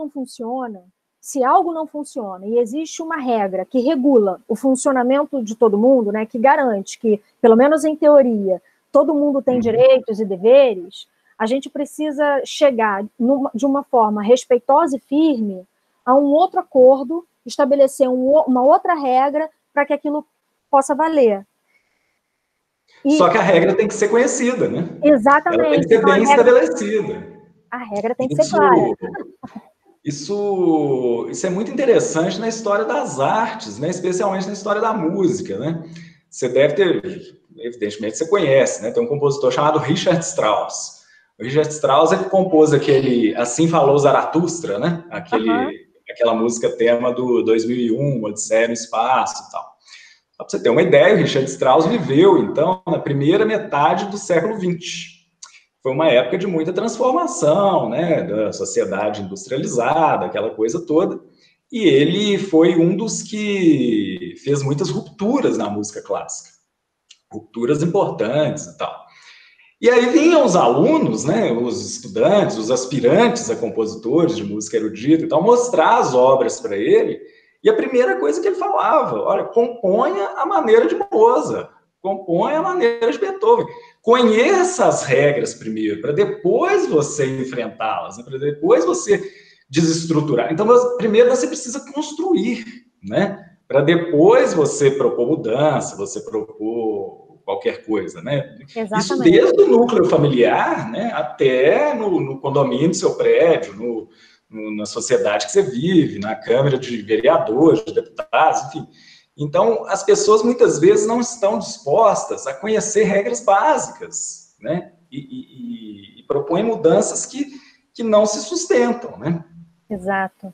não funciona e existe uma regra que regula o funcionamento de todo mundo, né, que garante que, pelo menos em teoria, todo mundo tem direitos e deveres, a gente precisa chegar de uma forma respeitosa e firme a um outro acordo, estabelecer uma outra regra para que aquilo possa valer. Só que a regra tem que ser conhecida, né? Exatamente. Ela tem que ser bem estabelecida. A regra tem que ser clara. Isso é muito interessante na história das artes, né? Especialmente na história da música, né? Você deve ter, evidentemente, você conhece, né? Tem um compositor chamado Richard Strauss. O Richard Strauss é que compôs aquele Assim Falou Zaratustra, né? Aquela música tema do 2001, Odisseia no Espaço e tal. Só para você ter uma ideia, o Richard Strauss viveu, então, na primeira metade do século XX. Foi uma época de muita transformação, né, da sociedade industrializada, aquela coisa toda. e ele foi um dos que fez muitas rupturas na música clássica, rupturas importantes e tal. E aí vinham os alunos, né, os estudantes, os aspirantes a compositores de música erudita e tal, mostrar as obras para ele, e a primeira coisa que ele falava, olha, componha a maneira de Mozart, componha a maneira de Beethoven, conheça as regras primeiro, para depois você enfrentá-las, né, para depois você desestruturar. Então, primeiro você precisa construir, né, para depois você propor mudança, você propor qualquer coisa, né? Exatamente. Isso desde o núcleo familiar, né, até no condomínio do seu prédio, na sociedade que você vive, na Câmara de Vereadores, de deputados, enfim. Então, as pessoas muitas vezes não estão dispostas a conhecer regras básicas, né? E propõem mudanças que não se sustentam, né? Exato.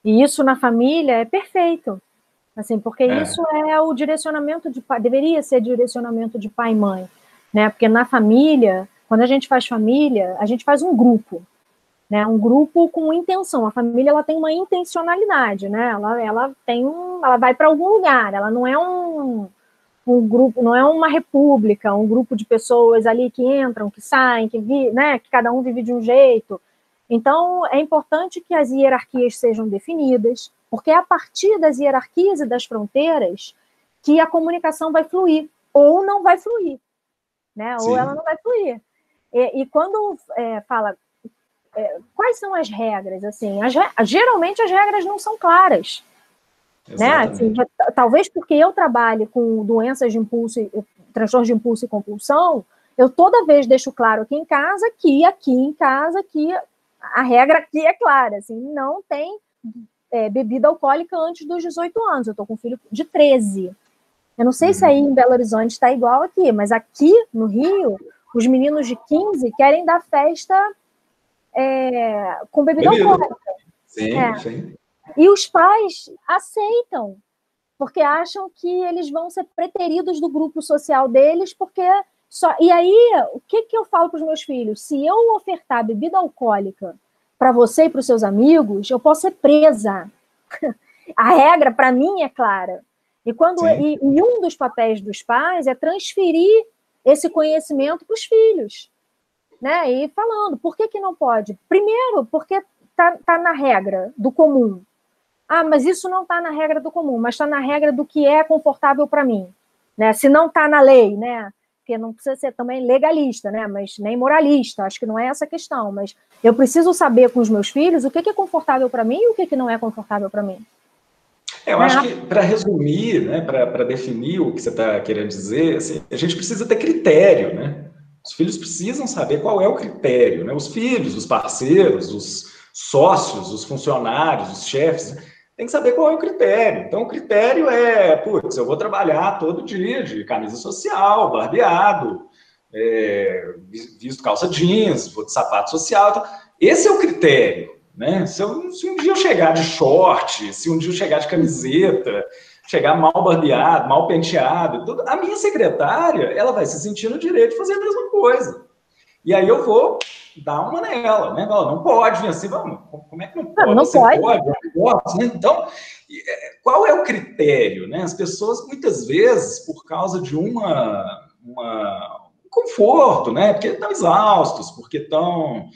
E isso na família é perfeito. Assim, porque isso é o direcionamento de pai, deveria ser direcionamento de pai e mãe, né? Porque na família, quando a gente faz família, a gente faz um grupo, né? Um grupo com intenção. A família, ela tem uma intencionalidade, né? Ela vai para algum lugar. Ela não é um grupo, não é uma república, um grupo de pessoas ali que entram, que saem, né? Que cada um vive de um jeito. Então, é importante que as hierarquias sejam definidas, porque é a partir das hierarquias e das fronteiras que a comunicação vai fluir, ou não vai fluir, né? Ou ela não vai fluir. E quando fala quais são as regras, assim, geralmente as regras não são claras, né? Assim, talvez porque eu trabalhe com doenças de impulso, transtornos de impulso e compulsão, eu toda vez deixo claro aqui em casa que a regra aqui é clara, assim, não tem bebida alcoólica antes dos 18 anos. Eu estou com um filho de 13. Eu não sei se aí em Belo Horizonte está igual aqui, mas aqui no Rio, os meninos de 15 querem dar festa com bebida alcoólica. Sim. E os pais aceitam, porque acham que eles vão ser preteridos do grupo social deles, porque e aí, o que eu falo para os meus filhos? Se eu ofertar bebida alcoólica para você e para os seus amigos, eu posso ser presa. A regra, para mim, é clara. E um dos papéis dos pais é transferir esse conhecimento para os filhos, né? E falando, por que não pode? Primeiro, porque tá na regra do comum. Ah, mas isso não está na regra do comum, mas está na regra do que é confortável para mim, né? Se não está na lei, né? Porque não precisa ser também legalista, né? Mas nem moralista, acho que não é essa a questão, mas eu preciso saber com os meus filhos o que é confortável para mim e o que não é confortável para mim. Eu acho que, para resumir, né, para definir o que você está querendo dizer, assim, a gente precisa ter critério, né? Os filhos precisam saber qual é o critério, né? Os filhos, os parceiros, os sócios, os funcionários, os chefes, tem que saber qual é o critério. Então, o critério é, putz, eu vou trabalhar todo dia de camisa social, barbeado, visto calça jeans, vou de sapato social. Então, esse é o critério, né? Se um dia eu chegar de short, se um dia eu chegar de camiseta, chegar mal barbeado, mal penteado, tudo, a minha secretária, ela vai se sentir no direito de fazer a mesma coisa. E aí eu vou dar uma nela, né? Não pode vir assim, vamos, como é que não pode? Não pode. Não pode, né? Então, qual é o critério, né? As pessoas, muitas vezes, por causa de um conforto, né? Porque estão exaustos, porque estão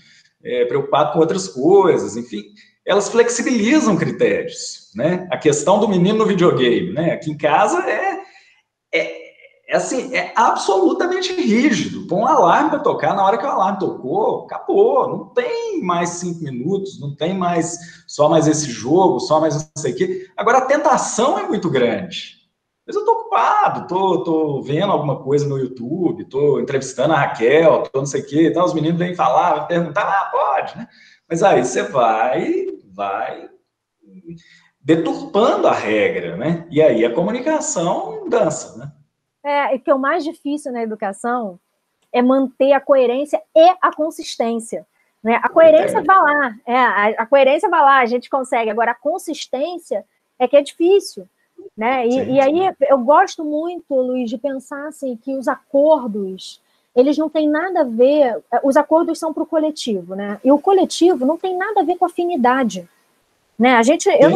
preocupados com outras coisas, enfim, elas flexibilizam critérios, né? A questão do menino no videogame, né? Aqui em casa assim, é absolutamente rígido. Põe um alarme para tocar, na hora que o alarme tocou, acabou. Não tem mais 5 minutos, não tem mais só mais esse jogo, só mais não sei o quê. Agora, a tentação é muito grande. Mas eu estou ocupado, tô vendo alguma coisa no YouTube, estou entrevistando a Raquel, tô não sei o quê. Então, os meninos vêm falar, vêm perguntar, pode, né? Mas aí você vai deturpando a regra, né? E aí a comunicação dança, né? E que é o mais difícil na educação é manter a coerência e a consistência. Né? A coerência vai lá, a coerência vai lá, a gente consegue. Agora, a consistência é que é difícil. Né? E aí eu gosto muito, Luiz, de pensar assim, que os acordos, eles não têm nada a ver, os acordos são para o coletivo, né? E o coletivo não tem nada a ver com afinidade. Né? Eu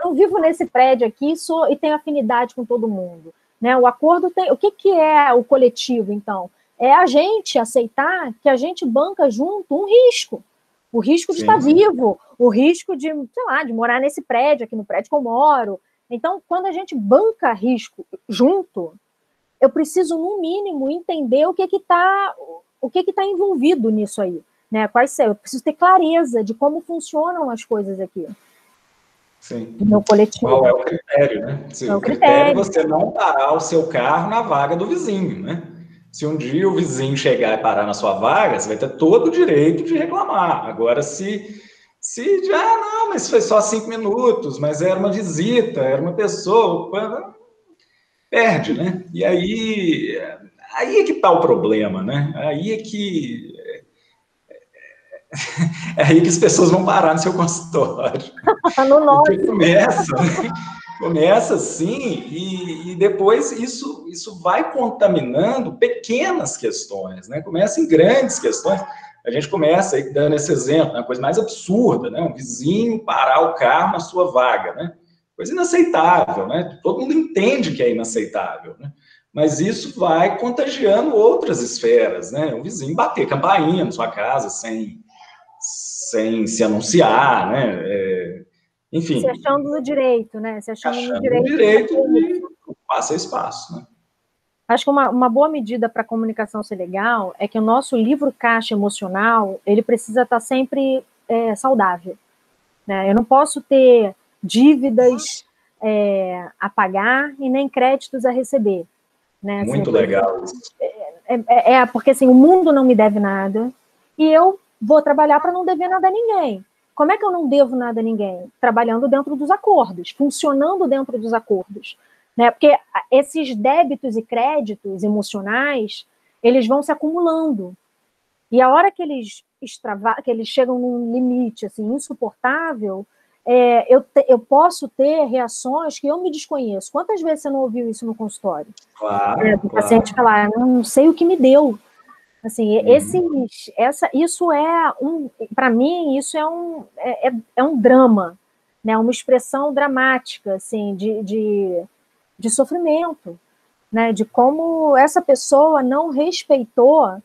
não vivo nesse prédio aqui e tenho afinidade com todo mundo. Né? O acordo tem... O que é o coletivo, então? É a gente aceitar que a gente banca junto um risco. O risco de estar vivo, o risco de, sei lá, de morar nesse prédio, aqui no prédio que eu moro. Então, quando a gente banca risco junto, eu preciso, no mínimo, entender o que está envolvido nisso aí. Né? Eu preciso ter clareza de como funcionam as coisas aqui. Sim. No coletivo. Qual é o critério, né? O critério é você não parar o seu carro na vaga do vizinho, né? Se um dia o vizinho chegar e parar na sua vaga, você vai ter todo o direito de reclamar. Agora, não, mas foi só 5 minutos, mas era uma visita, era uma pessoa, perde, né? E aí é que está o problema, né? Aí é que as pessoas vão parar no seu consultório. No nosso. Porque começa assim, e depois isso vai contaminando pequenas questões, né? Começa em grandes questões. A gente começa aí dando esse exemplo, a coisa mais absurda, né? Um vizinho parar o carro na sua vaga, né? Coisa inaceitável, né? Todo mundo entende que é inaceitável, né? Mas isso vai contagiando outras esferas, né? O vizinho bater campainha na sua casa sem se anunciar, né? Enfim. Se achando no direito, né? Se achando no direito de ocupar espaço, né? Acho que uma boa medida para a comunicação ser legal é que o nosso livro caixa emocional, ele precisa estar sempre saudável. Né? Eu não posso ter dívidas a pagar e nem créditos a receber. Né? Muito legal isso. Porque assim, o mundo não me deve nada e eu vou trabalhar para não dever nada a ninguém. Como é que eu não devo nada a ninguém? Trabalhando dentro dos acordos, funcionando dentro dos acordos. Né? Porque esses débitos e créditos emocionais, eles vão se acumulando. E a hora que eles chegam num limite assim, insuportável, eu posso ter reações que eu me desconheço. Quantas vezes você não ouviu isso no consultório? Claro. O paciente falar, não sei o que me deu. Assim, isso para mim, isso é um drama, né? Uma expressão dramática, assim, de sofrimento, né? De como essa pessoa não respeitou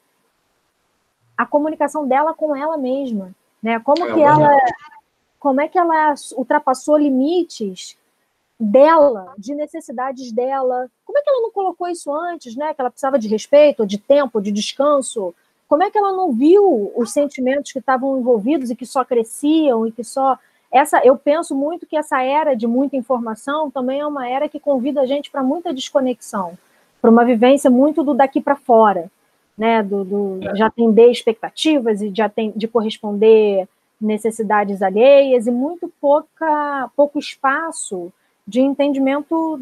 a comunicação dela com ela mesma, né? Como é que ela ultrapassou limites dela, de necessidades dela. Como é que ela não colocou isso antes, né? Que ela precisava de respeito, de tempo, de descanso. Como é que ela não viu os sentimentos que estavam envolvidos e que só cresciam e que só... Eu penso muito que essa era de muita informação também é uma era que convida a gente para muita desconexão, para uma vivência muito do daqui para fora, né? De atender expectativas e de corresponder necessidades alheias e muito pouco espaço de entendimento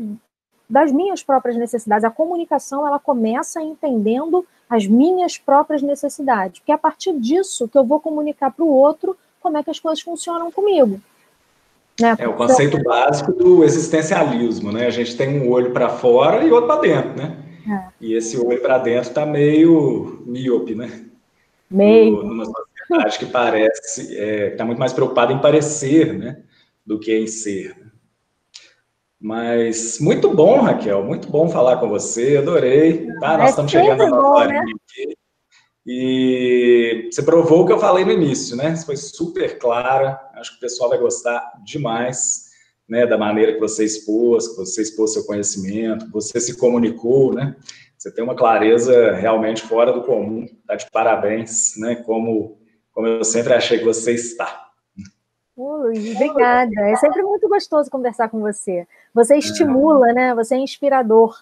das minhas próprias necessidades. A comunicação, ela começa entendendo as minhas próprias necessidades, porque é a partir disso que eu vou comunicar para o outro como é que as coisas funcionam comigo. Né? É o conceito básico do existencialismo, né? A gente tem um olho para fora e outro para dentro, né? E esse olho para dentro está meio míope, né? Numa sociedade que parece está muito mais preocupada em parecer, né? Do que em ser. Mas muito bom, Raquel, muito bom falar com você, adorei. Tá? Nós estamos chegando na nossa horinha aqui. E você provou o que eu falei no início, né? Você foi super clara, acho que o pessoal vai gostar demais, né? Da maneira que você expôs seu conhecimento, você se comunicou, né? Você tem uma clareza realmente fora do comum, tá de parabéns, né? Como eu sempre achei que você está. Obrigada, é sempre muito gostoso conversar com você. Você estimula, né? Você é inspirador.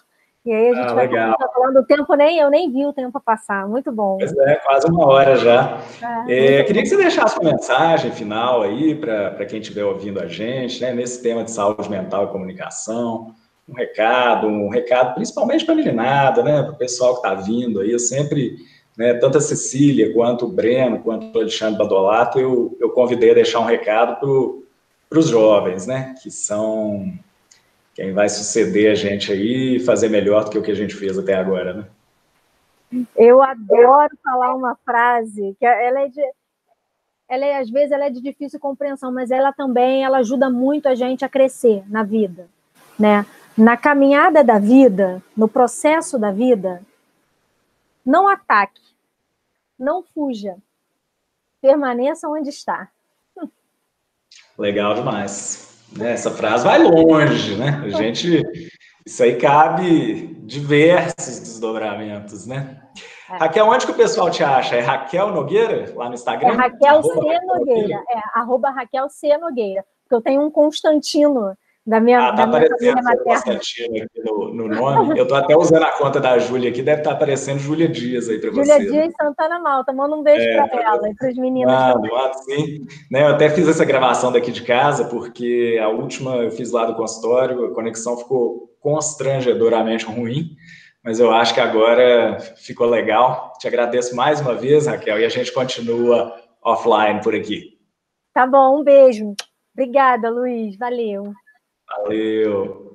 E aí a gente vai falando do tempo, eu nem vi o tempo passar. Muito bom. Pois é, quase uma hora já. Queria que você deixasse uma mensagem final aí para quem estiver ouvindo a gente, né? Nesse tema de saúde mental e comunicação. Um recado principalmente para a meninada, né? Para o pessoal que está vindo aí. Eu sempre... Né, tanto a Cecília, quanto o Breno, quanto o Alexandre Badolato, eu convidei a deixar um recado para os jovens, né, que são quem vai suceder a gente aí e fazer melhor do que o que a gente fez até agora. Né? Eu adoro falar uma frase, que ela às vezes ela é de difícil compreensão, mas ela ajuda muito a gente a crescer na vida, né? Na caminhada da vida, no processo da vida, não ataque, não fuja, permaneça onde está. Legal demais. Essa frase vai longe, né? Isso aí cabe diversos desdobramentos, né? Raquel, onde que o pessoal te acha? É Raquel Nogueira, lá no Instagram? É Raquel C. Nogueira, arroba Raquel C. Nogueira, porque eu tenho um Constantino da minha família materna. Constantino aqui no nome. Eu tô até usando a conta da Júlia aqui, deve estar aparecendo Júlia Dias aí para você. Júlia Dias Santana Malta, manda um beijo para ela e para os meninos. Sim. Né, eu até fiz essa gravação daqui de casa, porque a última eu fiz lá do consultório, a conexão ficou constrangedoramente ruim, mas eu acho que agora ficou legal. Te agradeço mais uma vez, Raquel, e a gente continua offline por aqui. Tá bom, um beijo. Obrigada, Luiz. Valeu. Valeu.